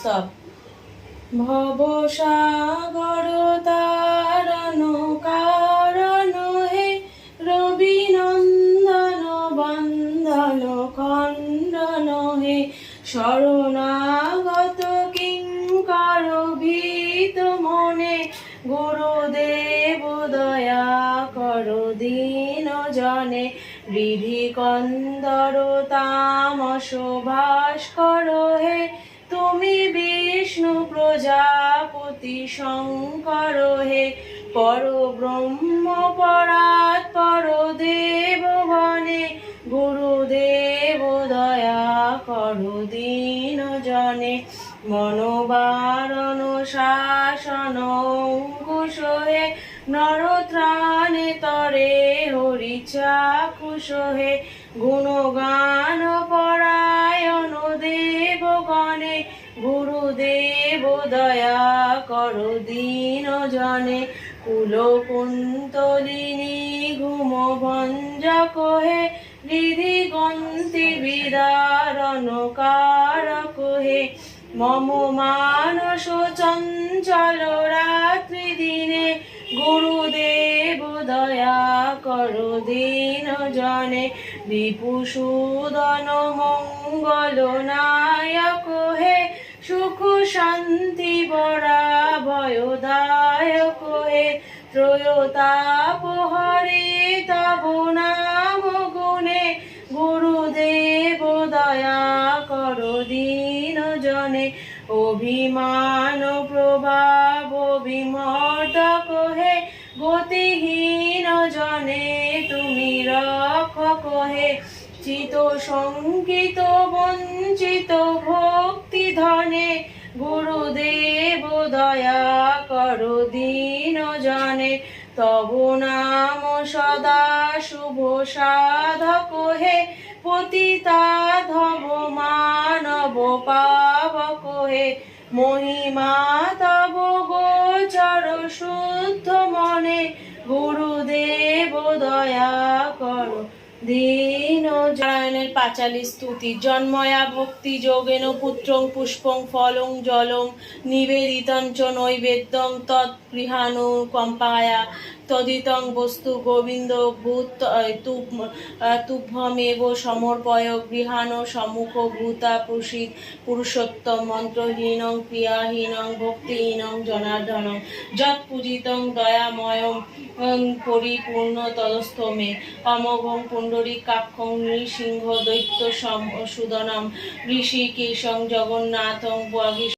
স্তব। ভবসাগর তারণ কারণ হে, রবি নন্দন বন্দন খণ্ডন হে, শরণাগত কিঙ্কর ভীত মনে, গুরুদেব দয়া কর দীন জনে। বিধি কন্দর তামস ভাস্কর হে, তুমি বিষ্ণু প্রজাপতি শঙ্কর হে, পরব্রহ্ম পরাৎপর দেবগণে, গুরুদেব দয়া কর দীন জনে। মনোবারণ শাসন অঙ্কুশ হে, নরত্রাণে তরে হরি চাক্ষুষ হে, গুণগান পরায়ণ দেবগণে, গুরুদেব দয়া কর দীন জনে। কুলকুন্তলিনী ঘুম ভঞ্জক হে, হৃদি গন্তি বিদারণ কারক হে, মম মানস চঞ্চল রাত্রি দিনে, গুরুদেব দয়া কর দীন জনে। রিপুসূদন মঙ্গল নায়ক হে, সুখ শান্তি বরা ভয়দায়ক হে, ত্রয়োতাপ হরে তব নাম গুণে, গুরুদেব দয়া কর দীন জনে। অভিমান প্রভাব বিমর্দক হে, গতিহীন জনে তুমি রক্ষক হে, চিত শঙ্কিত বঞ্চিত ভক্তি ধনে, গুরুদেব দয়া কর দীন জনে। তব নাম সদা শুভ সাধক হে, পতিতাধম মানব পাবক হে, মহিমা তব গোচর শুদ্ধ মনে, গুরুদেব দয়া কর দীন জনের পাঁচালী স্তুতি। জন্ময়া ভক্তি যোগেন পুত্রং পুষ্পং ফলং জলং নিবেদিতং চ নৈবেদ্যং তৎগৃহাণু কম্পায়া, তদিতং বস্তু গোবিন্দ ভূত তুভ্যমেব সমর্পয়, গৃহাণ সম্মুখ ভূতা প্রসীদ পুরুষোত্তম, মন্ত্রহীনং ক্রিয়াহীনং ভক্তিহীনং জনার্দনং, যৎ পূজিতং দয়াময়ং পরিপূর্ণ তদস্থ মে। অমোঘং পুণ্ডরীকাক্ষং নৃসিংহ দৈত্য সুদনম, ঋষিকেশং জগন্নাথং